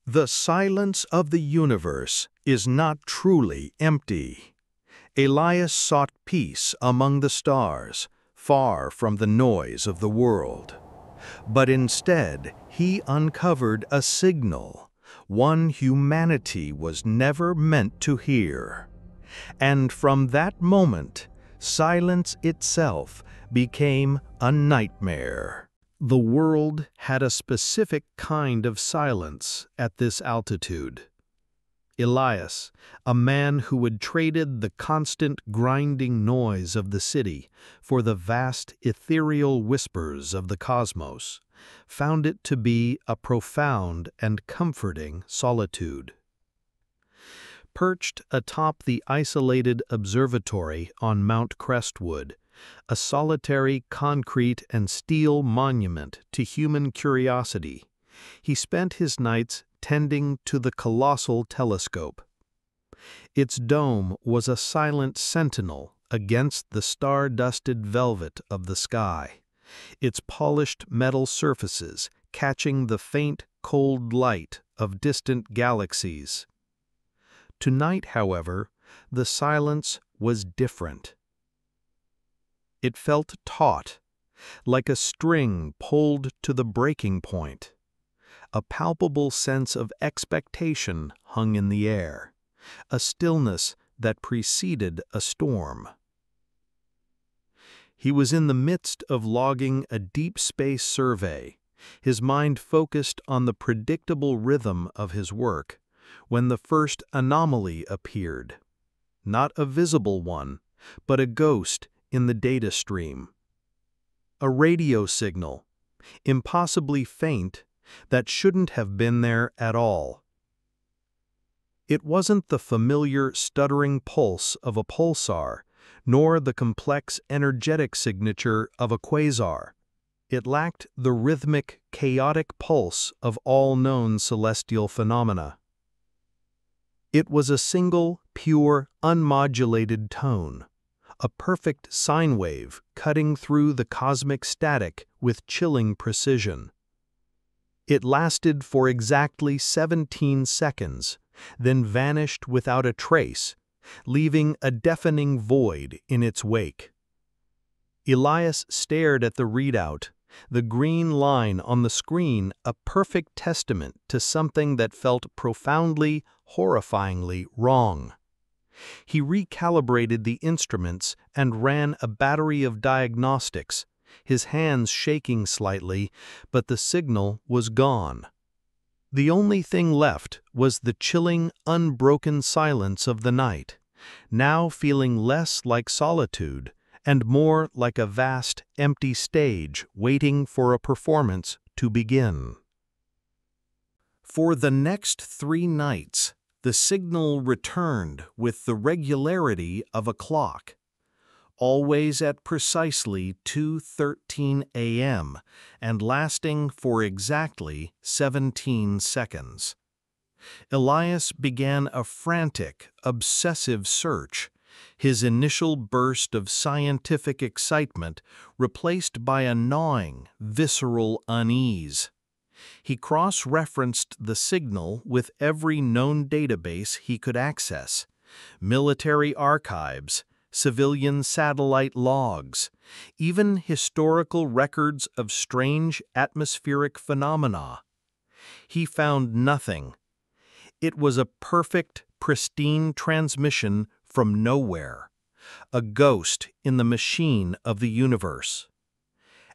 The silence of the universe is not truly empty. Elias sought peace among the stars, far from the noise of the world. But instead, he uncovered a signal, one humanity was never meant to hear. And from that moment, silence itself became a nightmare. The world had a specific kind of silence at this altitude. Elias, a man who had traded the constant grinding noise of the city for the vast ethereal whispers of the cosmos, found it to be a profound and comforting solitude. Perched atop the isolated observatory on Mount Crestwood, a solitary concrete and steel monument to human curiosity, he spent his nights tending to the colossal telescope. Its dome was a silent sentinel against the star-dusted velvet of the sky, its polished metal surfaces catching the faint, cold light of distant galaxies. Tonight, however, the silence was different. It felt taut, like a string pulled to the breaking point. A palpable sense of expectation hung in the air, a stillness that preceded a storm. He was in the midst of logging a deep space survey, his mind focused on the predictable rhythm of his work, when the first anomaly appeared. Not a visible one, but a ghost in the data stream. A radio signal, impossibly faint, that shouldn't have been there at all. It wasn't the familiar stuttering pulse of a pulsar, nor the complex energetic signature of a quasar. It lacked the rhythmic, chaotic pulse of all known celestial phenomena. It was a single, pure, unmodulated tone, a perfect sine wave cutting through the cosmic static with chilling precision. It lasted for exactly 17 seconds, then vanished without a trace, leaving a deafening void in its wake. Elias stared at the readout, the green line on the screen a perfect testament to something that felt profoundly, horrifyingly wrong. He recalibrated the instruments and ran a battery of diagnostics, his hands shaking slightly, but the signal was gone. The only thing left was the chilling, unbroken silence of the night, now feeling less like solitude and more like a vast, empty stage waiting for a performance to begin. For the next 3 nights, the signal returned with the regularity of a clock, always at precisely 2:13 a.m. and lasting for exactly 17 seconds. Elias began a frantic, obsessive search, his initial burst of scientific excitement replaced by a gnawing, visceral unease. He cross-referenced the signal with every known database he could access: military archives, civilian satellite logs, even historical records of strange atmospheric phenomena. He found nothing. It was a perfect, pristine transmission from nowhere, a ghost in the machine of the universe.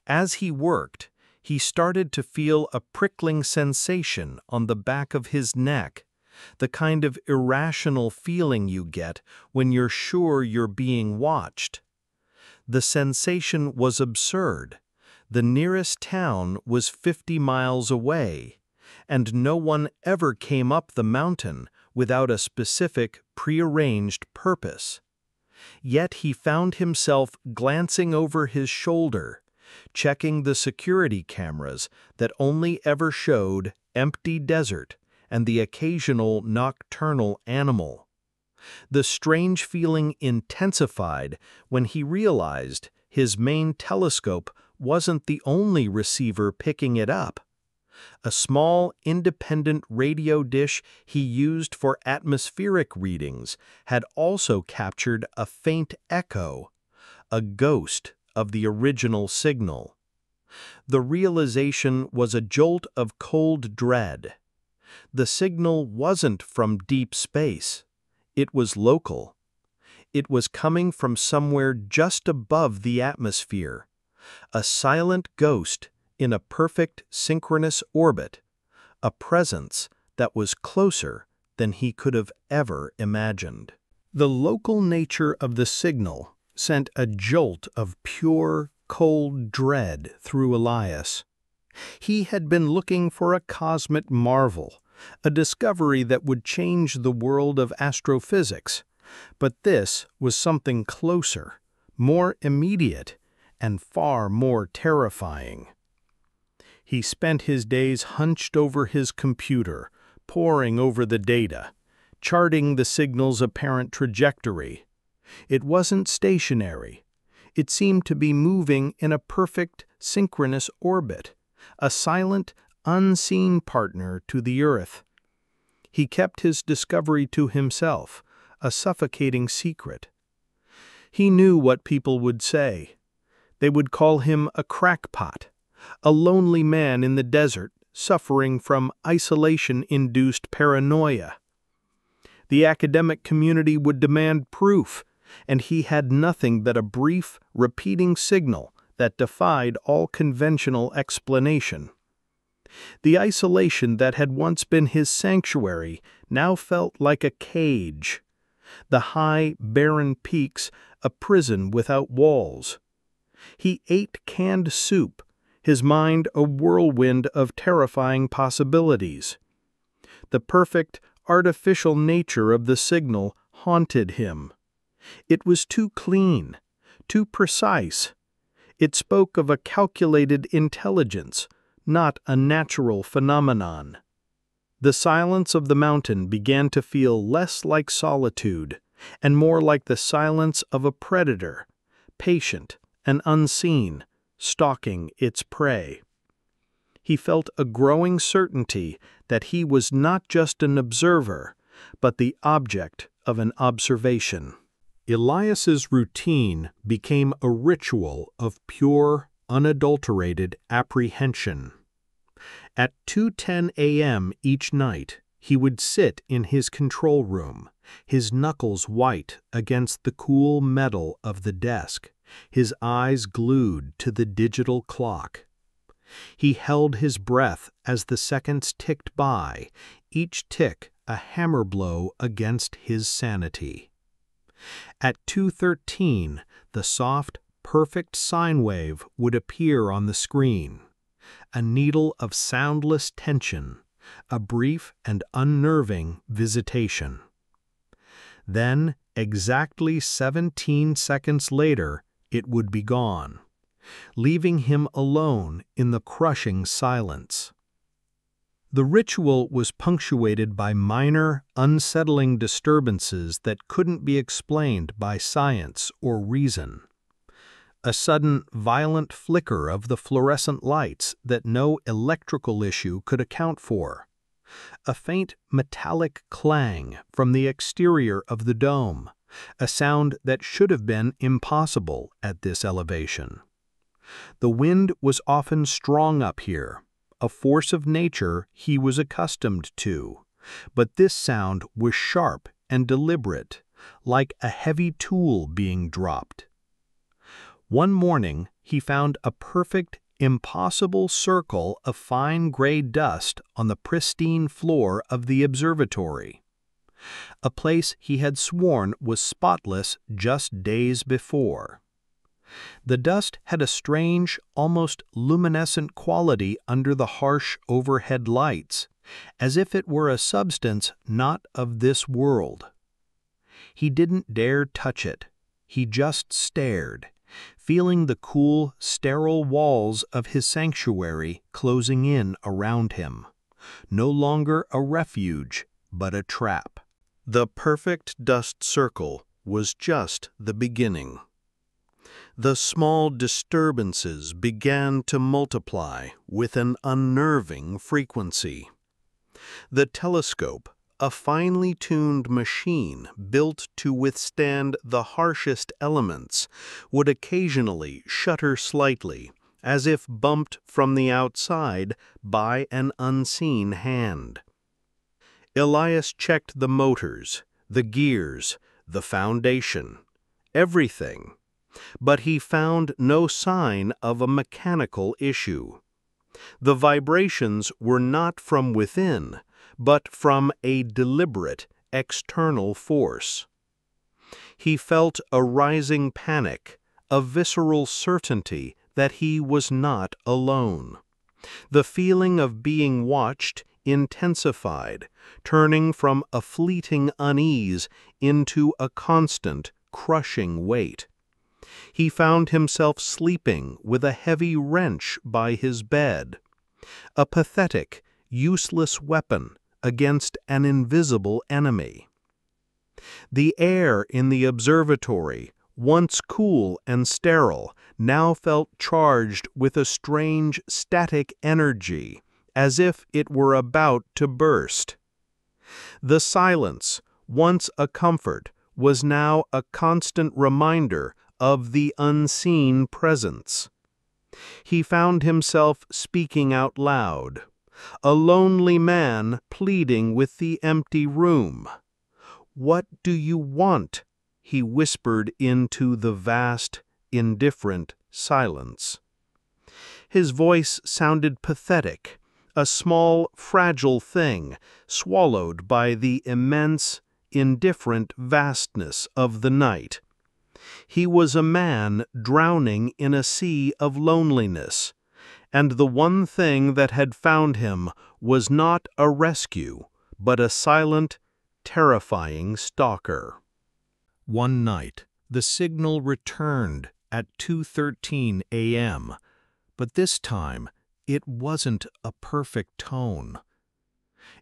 As he worked, he started to feel a prickling sensation on the back of his neck, the kind of irrational feeling you get when you're sure you're being watched. The sensation was absurd. The nearest town was 50 miles away, and no one ever came up the mountain without a specific, prearranged purpose. Yet he found himself glancing over his shoulder, checking the security cameras that only ever showed empty desert and the occasional nocturnal animal. The strange feeling intensified when he realized his main telescope wasn't the only receiver picking it up. A small, independent radio dish he used for atmospheric readings had also captured a faint echo, a ghost of the original signal. The realization was a jolt of cold dread. The signal wasn't from deep space. It was local. It was coming from somewhere just above the atmosphere, a silent ghost in a perfect synchronous orbit, a presence that was closer than he could have ever imagined. The local nature of the signal sent a jolt of pure, cold dread through Elias. He had been looking for a cosmic marvel, a discovery that would change the world of astrophysics. But this was something closer, more immediate, and far more terrifying. He spent his days hunched over his computer, poring over the data, charting the signal's apparent trajectory. It wasn't stationary. It seemed to be moving in a perfect, synchronous orbit, a silent, unseen partner to the Earth. He kept his discovery to himself, a suffocating secret. He knew what people would say. They would call him a crackpot, a lonely man in the desert suffering from isolation-induced paranoia. The academic community would demand proof, and he had nothing but a brief, repeating signal that defied all conventional explanation. The isolation that had once been his sanctuary now felt like a cage. The high, barren peaks, a prison without walls. He ate canned soup, his mind a whirlwind of terrifying possibilities. The perfect, artificial nature of the signal haunted him. It was too clean, too precise. It spoke of a calculated intelligence, not a natural phenomenon. The silence of the mountain began to feel less like solitude and more like the silence of a predator, patient and unseen, stalking its prey. He felt a growing certainty that he was not just an observer, but the object of an observation. Elias's routine became a ritual of pure, unadulterated apprehension. At 2:10 a.m. each night, he would sit in his control room, his knuckles white against the cool metal of the desk, his eyes glued to the digital clock. He held his breath as the seconds ticked by, each tick a hammer blow against his sanity. At 2:13, the soft, perfect sine wave would appear on the screen, a needle of soundless tension, a brief and unnerving visitation. Then, exactly 17 seconds later, it would be gone, leaving him alone in the crushing silence. The ritual was punctuated by minor, unsettling disturbances that couldn't be explained by science or reason. A sudden, violent flicker of the fluorescent lights that no electrical issue could account for. A faint metallic clang from the exterior of the dome, a sound that should have been impossible at this elevation. The wind was often strong up here, a force of nature he was accustomed to, but this sound was sharp and deliberate, like a heavy tool being dropped. One morning, he found a perfect, impossible circle of fine gray dust on the pristine floor of the observatory, a place he had sworn was spotless just days before. The dust had a strange, almost luminescent quality under the harsh overhead lights, as if it were a substance not of this world. He didn't dare touch it. He just stared, feeling the cool, sterile walls of his sanctuary closing in around him, no longer a refuge, but a trap. The perfect dust circle was just the beginning. The small disturbances began to multiply with an unnerving frequency. The telescope, a finely tuned machine built to withstand the harshest elements, would occasionally shudder slightly, as if bumped from the outside by an unseen hand. Elias checked the motors, the gears, the foundation, everything, but he found no sign of a mechanical issue. The vibrations were not from within, but from a deliberate external force. He felt a rising panic, a visceral certainty that he was not alone. The feeling of being watched intensified, turning from a fleeting unease into a constant, crushing weight. He found himself sleeping with a heavy wrench by his bed, a pathetic, useless weapon against an invisible enemy. The air in the observatory, once cool and sterile, now felt charged with a strange static energy, as if it were about to burst. The silence, once a comfort, was now a constant reminder of the unseen presence. He found himself speaking out loud, a lonely man pleading with the empty room. "What do you want?" he whispered into the vast, indifferent silence. His voice sounded pathetic, a small, fragile thing swallowed by the immense, indifferent vastness of the night. He was a man drowning in a sea of loneliness, and the one thing that had found him was not a rescue, but a silent, terrifying stalker. One night, the signal returned at 2:13 a.m., but this time it wasn't a perfect tone.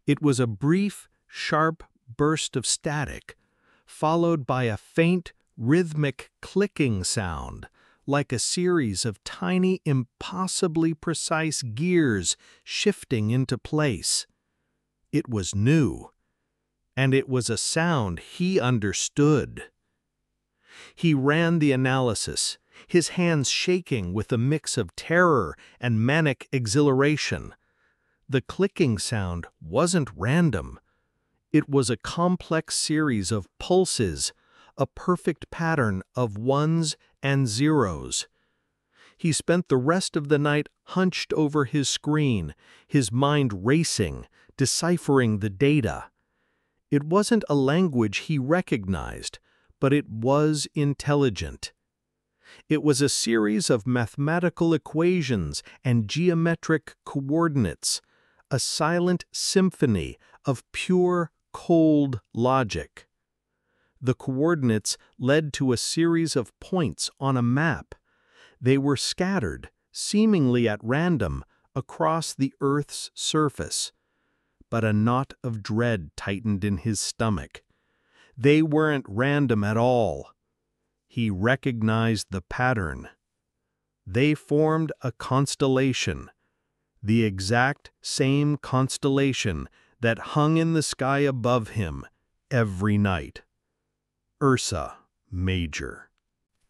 It was a brief, sharp burst of static, followed by a faint, rhythmic clicking sound, like a series of tiny, impossibly precise gears shifting into place. It was new, and it was a sound he understood. He ran the analysis, his hands shaking with a mix of terror and manic exhilaration. The clicking sound wasn't random. It was a complex series of pulses, a perfect pattern of ones and zeros. He spent the rest of the night hunched over his screen, his mind racing, deciphering the data. It wasn't a language he recognized, but it was intelligent. It was a series of mathematical equations and geometric coordinates, a silent symphony of pure, cold logic. The coordinates led to a series of points on a map. They were scattered, seemingly at random, across the Earth's surface. But a knot of dread tightened in his stomach. They weren't random at all. He recognized the pattern. They formed a constellation, the exact same constellation that hung in the sky above him every night. Ursa Major.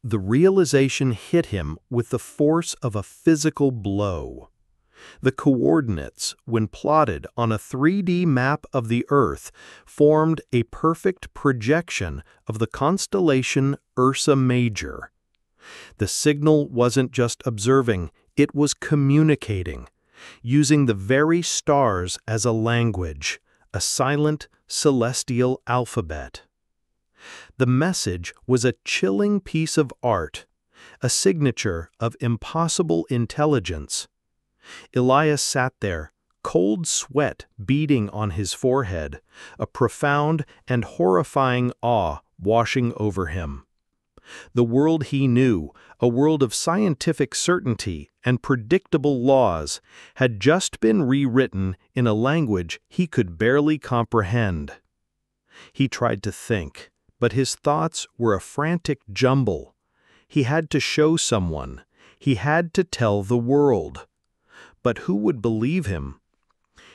The realization hit him with the force of a physical blow. The coordinates, when plotted on a 3D map of the Earth, formed a perfect projection of the constellation Ursa Major. The signal wasn't just observing, it was communicating, using the very stars as a language, a silent, celestial alphabet. The message was a chilling piece of art, a signature of impossible intelligence. Elias sat there, cold sweat beading on his forehead, a profound and horrifying awe washing over him. The world he knew, a world of scientific certainty and predictable laws, had just been rewritten in a language he could barely comprehend. He tried to think, but his thoughts were a frantic jumble. He had to show someone. He had to tell the world. But who would believe him?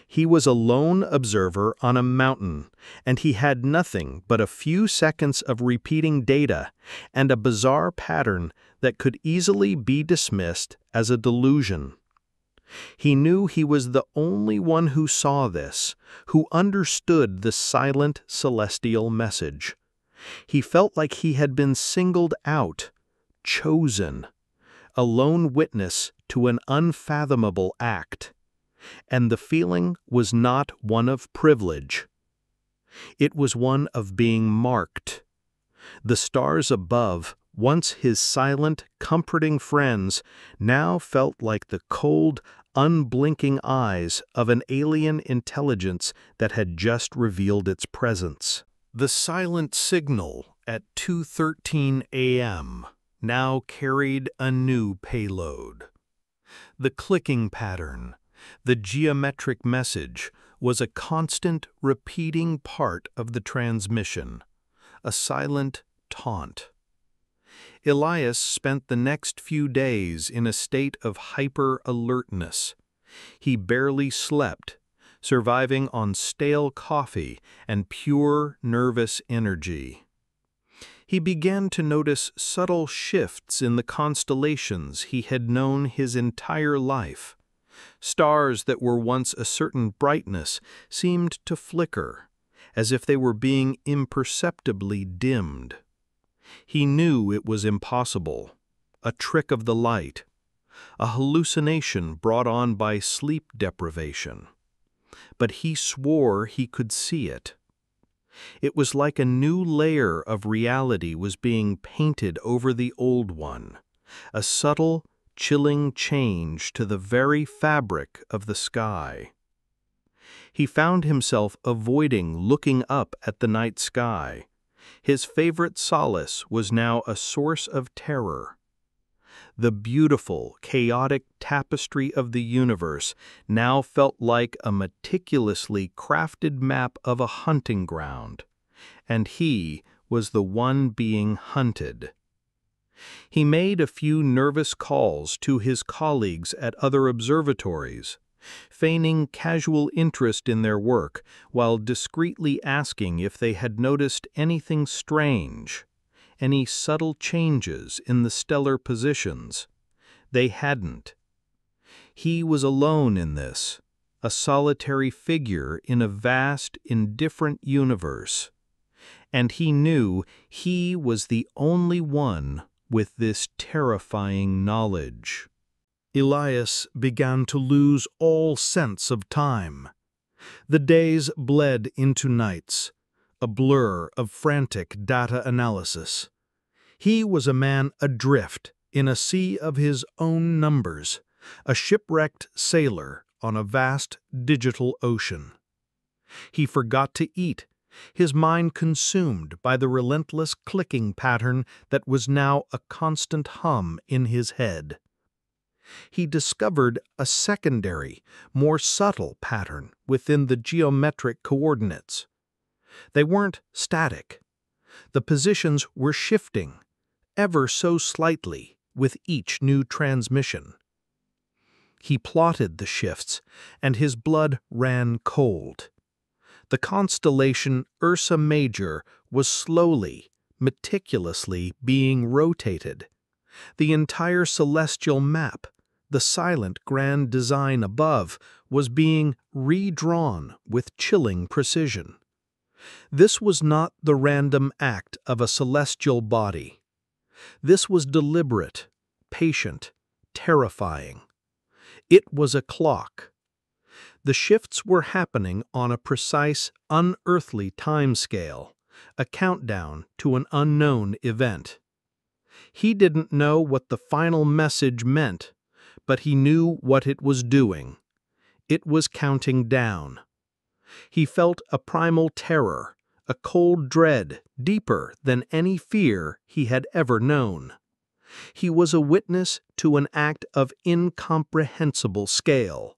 He was a lone observer on a mountain, and he had nothing but a few seconds of repeating data and a bizarre pattern that could easily be dismissed as a delusion. He knew he was the only one who saw this, who understood the silent celestial message. He felt like he had been singled out, chosen, a lone witness to an unfathomable act. And the feeling was not one of privilege. It was one of being marked. The stars above, once his silent, comforting friends, now felt like the cold, unblinking eyes of an alien intelligence that had just revealed its presence. The silent signal at 2:13 a.m. now carried a new payload. The clicking pattern, the geometric message, was a constant, repeating part of the transmission, a silent taunt. Elias spent the next few days in a state of hyper-alertness. He barely slept, surviving on stale coffee and pure nervous energy. He began to notice subtle shifts in the constellations he had known his entire life. Stars that were once a certain brightness seemed to flicker, as if they were being imperceptibly dimmed. He knew it was impossible, a trick of the light, a hallucination brought on by sleep deprivation. But he swore he could see it. It was like a new layer of reality was being painted over the old one, a subtle, chilling change to the very fabric of the sky. He found himself avoiding looking up at the night sky. His favorite solace was now a source of terror. The beautiful, chaotic tapestry of the universe now felt like a meticulously crafted map of a hunting ground, and he was the one being hunted. He made a few nervous calls to his colleagues at other observatories, feigning casual interest in their work while discreetly asking if they had noticed anything strange, any subtle changes in the stellar positions. They hadn't. He was alone in this, a solitary figure in a vast, indifferent universe. And he knew he was the only one with this terrifying knowledge. Elias began to lose all sense of time. The days bled into nights, a blur of frantic data analysis. He was a man adrift in a sea of his own numbers, a shipwrecked sailor on a vast digital ocean. He forgot to eat, his mind consumed by the relentless clicking pattern that was now a constant hum in his head. He discovered a secondary, more subtle pattern within the geometric coordinates. They weren't static. The positions were shifting, ever so slightly, with each new transmission. He plotted the shifts, and his blood ran cold. The constellation Ursa Major was slowly, meticulously being rotated. The entire celestial map, the silent grand design above, was being redrawn with chilling precision. This was not the random act of a celestial body. This was deliberate, patient, terrifying. It was a clock. The shifts were happening on a precise, unearthly timescale, a countdown to an unknown event. He didn't know what the final message meant, but he knew what it was doing. It was counting down. He felt a primal terror, a cold dread deeper than any fear he had ever known. He was a witness to an act of incomprehensible scale,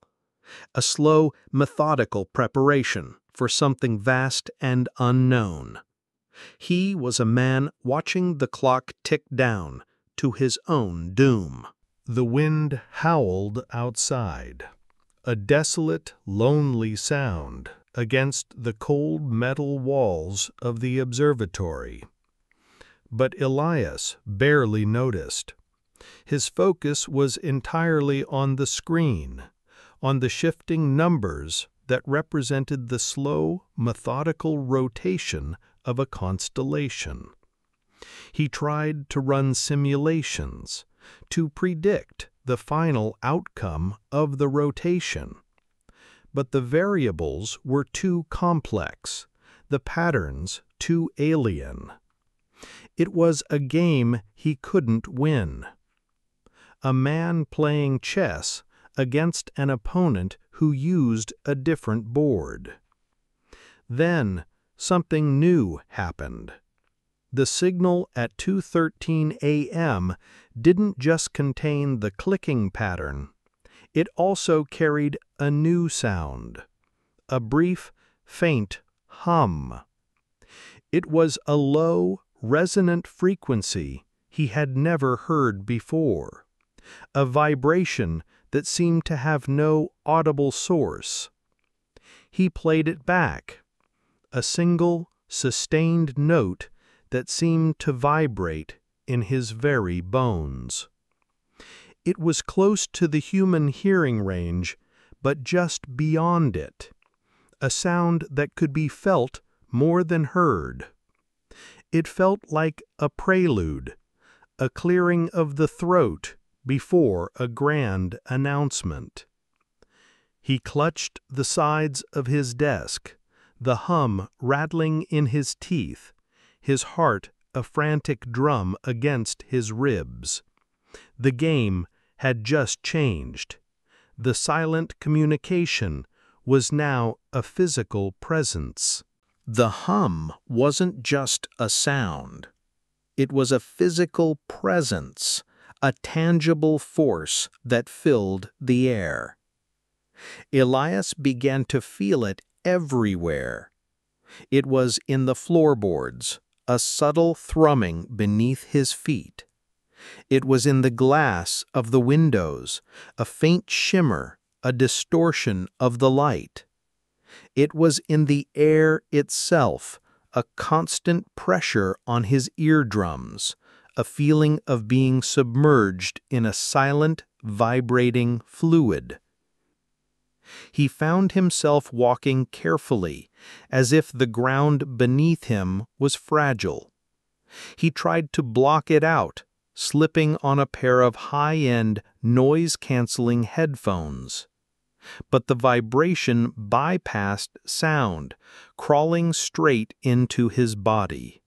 a slow, methodical preparation for something vast and unknown. He was a man watching the clock tick down to his own doom. The wind howled outside, a desolate, lonely sound against the cold metal walls of the observatory. But Elias barely noticed. His focus was entirely on the screen, on the shifting numbers that represented the slow, methodical rotation of a constellation. He tried to run simulations, to predict the final outcome of the rotation. But the variables were too complex, the patterns too alien. It was a game he couldn't win. A man playing chess against an opponent who used a different board. Then something new happened. The signal at 2:13 a.m. didn't just contain the clicking pattern. It also carried a new sound, a brief, faint hum. It was a low, resonant frequency he had never heard before, a vibration that seemed to have no audible source. He played it back, a single, sustained note that seemed to vibrate in his very bones. It was close to the human hearing range, but just beyond it, a sound that could be felt more than heard. It felt like a prelude, a clearing of the throat before a grand announcement. He clutched the sides of his desk, the hum rattling in his teeth, his heart a frantic drum against his ribs. The game had just changed. The silent communication was now a physical presence. The hum wasn't just a sound. It was a physical presence, a tangible force that filled the air. Elias began to feel it everywhere. It was in the floorboards, a subtle thrumming beneath his feet. It was in the glass of the windows, a faint shimmer, a distortion of the light. It was in the air itself, a constant pressure on his eardrums, a feeling of being submerged in a silent, vibrating fluid. He found himself walking carefully, as if the ground beneath him was fragile. He tried to block it out, slipping on a pair of high-end, noise-canceling headphones. But the vibration bypassed sound, crawling straight into his body.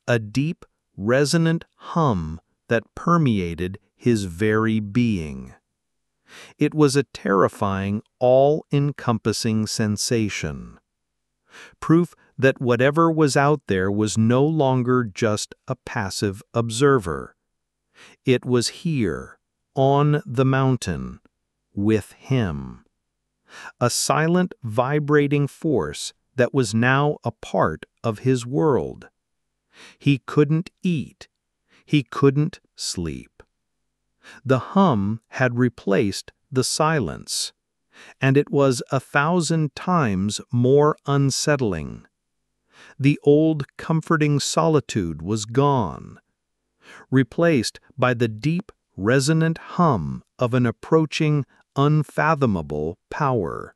A deep, resonant hum that permeated his very being. It was a terrifying, all-encompassing sensation. Proof that whatever was out there was no longer just a passive observer. It was here, on the mountain, with him. A silent, vibrating force that was now a part of his world. He couldn't eat. He couldn't sleep. The hum had replaced the silence, and it was 1,000 times more unsettling. The old comforting solitude was gone, replaced by the deep, resonant hum of an approaching, unfathomable power.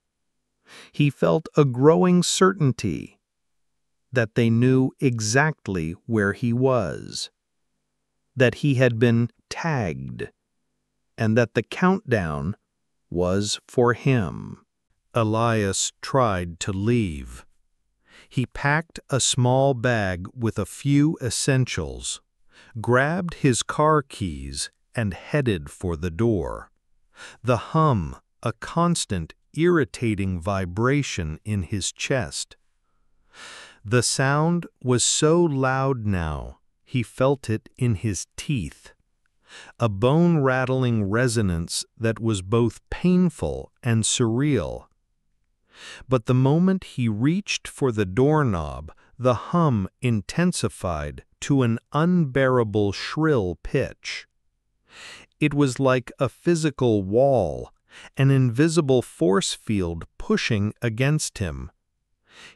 He felt a growing certainty that they knew exactly where he was, that he had been tagged, and that the countdown was for him. Elias tried to leave. He packed a small bag with a few essentials, grabbed his car keys, and headed for the door. The hum, a constant, irritating vibration in his chest. The sound was so loud now, he felt it in his teeth. A bone-rattling resonance that was both painful and surreal. But the moment he reached for the doorknob, the hum intensified to an unbearable shrill pitch. It was like a physical wall, an invisible force field pushing against him.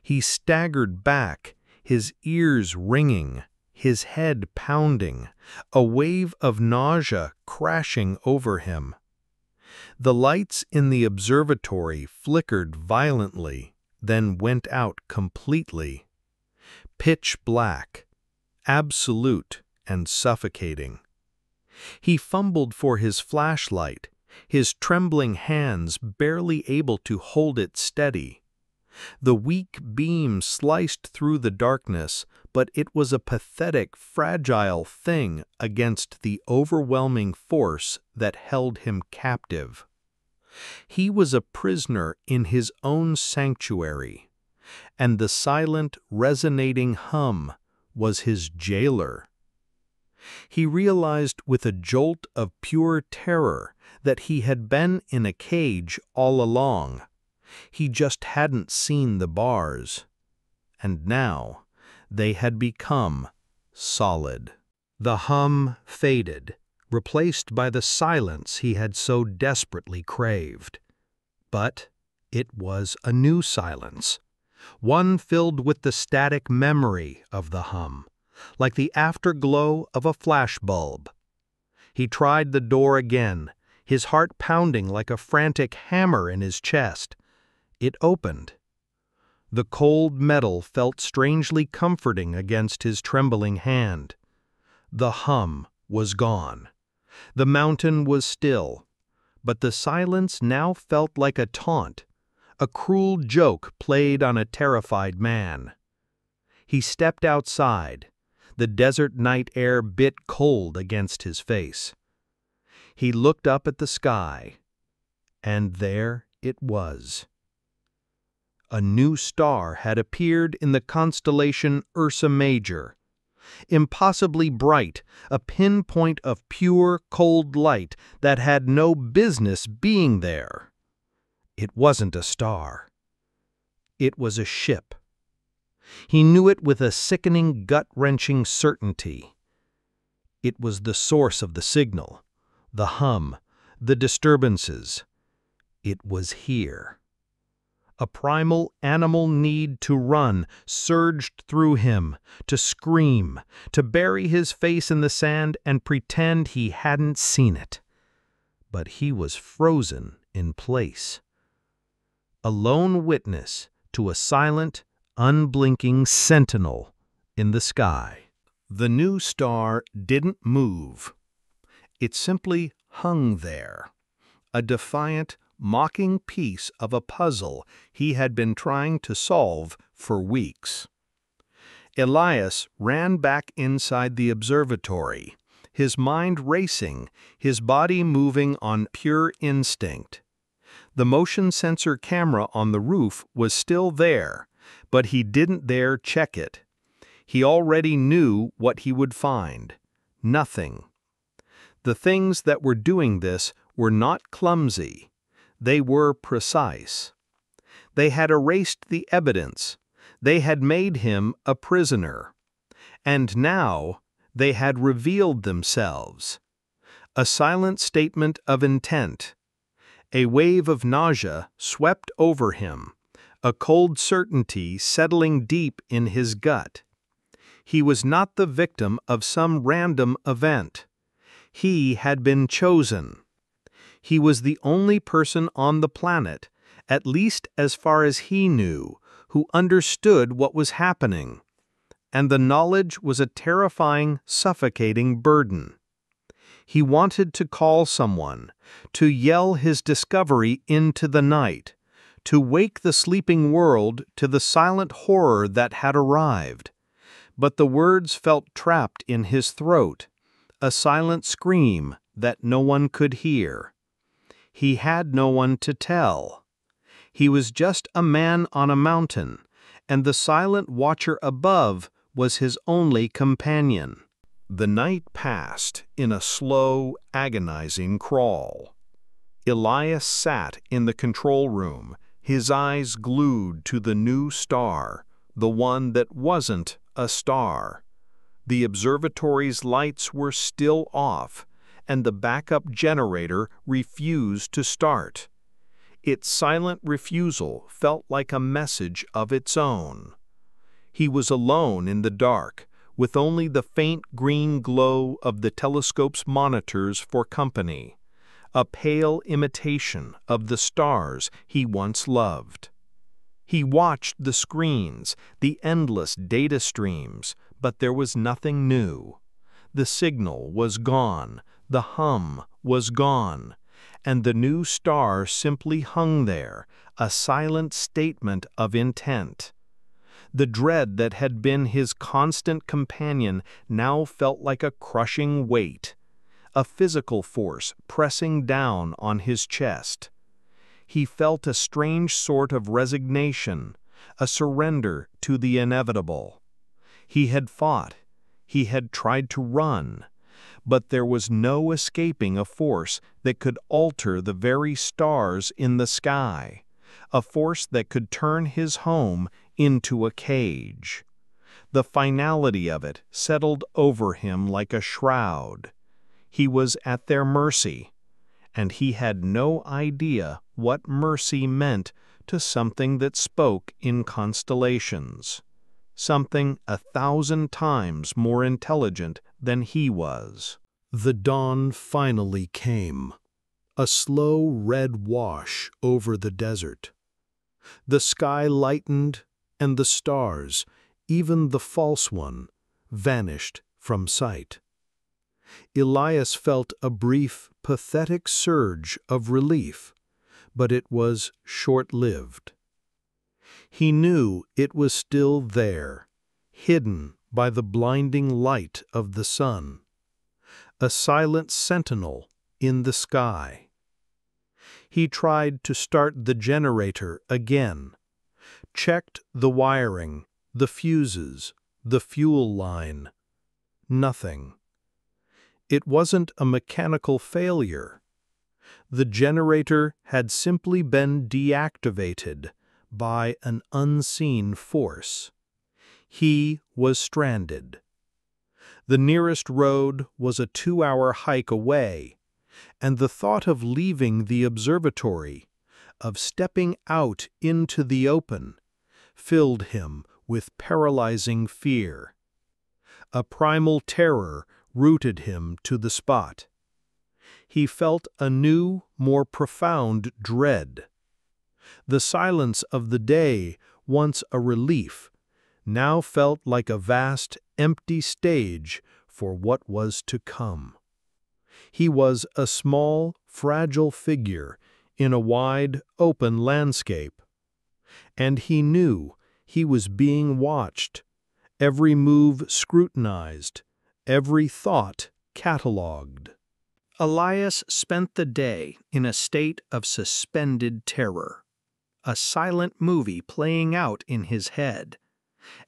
He staggered back, his ears ringing, his head pounding, a wave of nausea crashing over him. The lights in the observatory flickered violently, then went out completely. Pitch black, absolute and suffocating. He fumbled for his flashlight, his trembling hands barely able to hold it steady. The weak beam sliced through the darkness, but it was a pathetic, fragile thing against the overwhelming force that held him captive. He was a prisoner in his own sanctuary, and the silent, resonating hum was his jailer. He realized with a jolt of pure terror that he had been in a cage all along. He just hadn't seen the bars. And now they had become solid. The hum faded, replaced by the silence he had so desperately craved. But it was a new silence, one filled with the static memory of the hum, like the afterglow of a flashbulb. He tried the door again, his heart pounding like a frantic hammer in his chest. It opened. The cold metal felt strangely comforting against his trembling hand. The hum was gone. The mountain was still, but the silence now felt like a taunt, a cruel joke played on a terrified man. He stepped outside. The desert night air bit cold against his face. He looked up at the sky, and there it was. A new star had appeared in the constellation Ursa Major. Impossibly bright, a pinpoint of pure, cold light that had no business being there. It wasn't a star. It was a ship. He knew it with a sickening, gut-wrenching certainty. It was the source of the signal, the hum, the disturbances. It was here. A primal animal need to run surged through him, to scream, to bury his face in the sand and pretend he hadn't seen it. But he was frozen in place. A lone witness to a silent, unblinking sentinel in the sky. The new star didn't move. It simply hung there, a defiant, mocking piece of a puzzle he had been trying to solve for weeks. Elias ran back inside the observatory, his mind racing, his body moving on pure instinct. The motion sensor camera on the roof was still there, but he didn't dare check it. He already knew what he would find. Nothing. The things that were doing this were not clumsy. They were precise. They had erased the evidence. They had made him a prisoner. And now they had revealed themselves. A silent statement of intent. A wave of nausea swept over him, a cold certainty settling deep in his gut. He was not the victim of some random event. He had been chosen. He was the only person on the planet, at least as far as he knew, who understood what was happening. And the knowledge was a terrifying, suffocating burden. He wanted to call someone, to yell his discovery into the night, to wake the sleeping world to the silent horror that had arrived. But the words felt trapped in his throat, a silent scream that no one could hear. He had no one to tell. He was just a man on a mountain, and the silent watcher above was his only companion. The night passed in a slow, agonizing crawl. Elias sat in the control room, his eyes glued to the new star, the one that wasn't a star. The observatory's lights were still off, and the backup generator refused to start. Its silent refusal felt like a message of its own. He was alone in the dark, with only the faint green glow of the telescope's monitors for company, a pale imitation of the stars he once loved. He watched the screens, the endless data streams, but there was nothing new. The signal was gone, the hum was gone, and the new star simply hung there, a silent statement of intent. The dread that had been his constant companion now felt like a crushing weight, a physical force pressing down on his chest. He felt a strange sort of resignation, a surrender to the inevitable. He had fought, he had tried to run, but there was no escaping a force that could alter the very stars in the sky, a force that could turn his home into a cage. The finality of it settled over him like a shroud. He was at their mercy, and he had no idea what mercy meant to something that spoke in constellations, something 1,000 times more intelligent than he was. The dawn finally came, a slow red wash over the desert. The sky lightened, and the stars, even the false one, vanished from sight. Elias felt a brief, pathetic surge of relief, but it was short-lived. He knew it was still there, hidden by the blinding light of the sun, a silent sentinel in the sky. He tried to start the generator again, checked the wiring, the fuses, the fuel line. Nothing. It wasn't a mechanical failure. The generator had simply been deactivated by an unseen force. He was stranded. The nearest road was a 2-hour hike away, and the thought of leaving the observatory, of stepping out into the open, filled him with paralyzing fear. A primal terror rooted him to the spot. He felt a new, more profound dread. The silence of the day, once a relief, now felt like a vast, empty stage for what was to come. He was a small, fragile figure in a wide, open landscape, and he knew he was being watched, every move scrutinized, every thought catalogued. Elias spent the day in a state of suspended terror, a silent movie playing out in his head.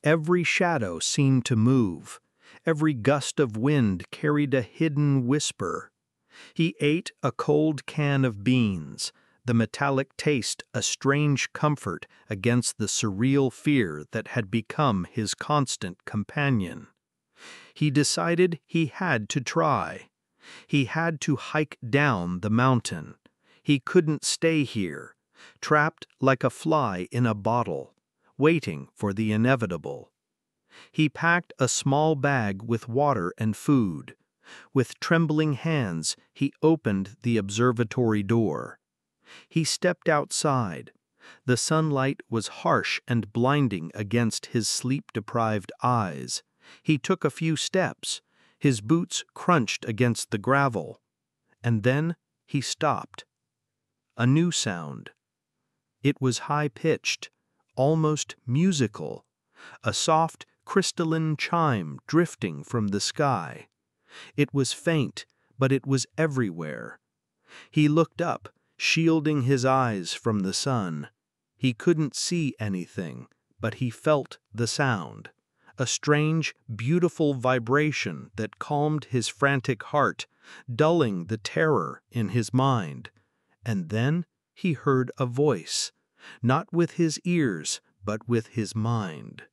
Every shadow seemed to move, every gust of wind carried a hidden whisper. He ate a cold can of beans, the metallic taste a strange comfort against the surreal fear that had become his constant companion. He decided he had to try. He had to hike down the mountain. He couldn't stay here, trapped like a fly in a bottle, waiting for the inevitable. He packed a small bag with water and food. With trembling hands, he opened the observatory door. He stepped outside. The sunlight was harsh and blinding against his sleep-deprived eyes. He took a few steps. His boots crunched against the gravel. And then he stopped. A new sound. It was high-pitched, almost musical, a soft, crystalline chime drifting from the sky. It was faint, but it was everywhere. He looked up, shielding his eyes from the sun. He couldn't see anything, but he felt the sound, a strange, beautiful vibration that calmed his frantic heart, dulling the terror in his mind. And then he heard a voice, not with his ears, but with his mind.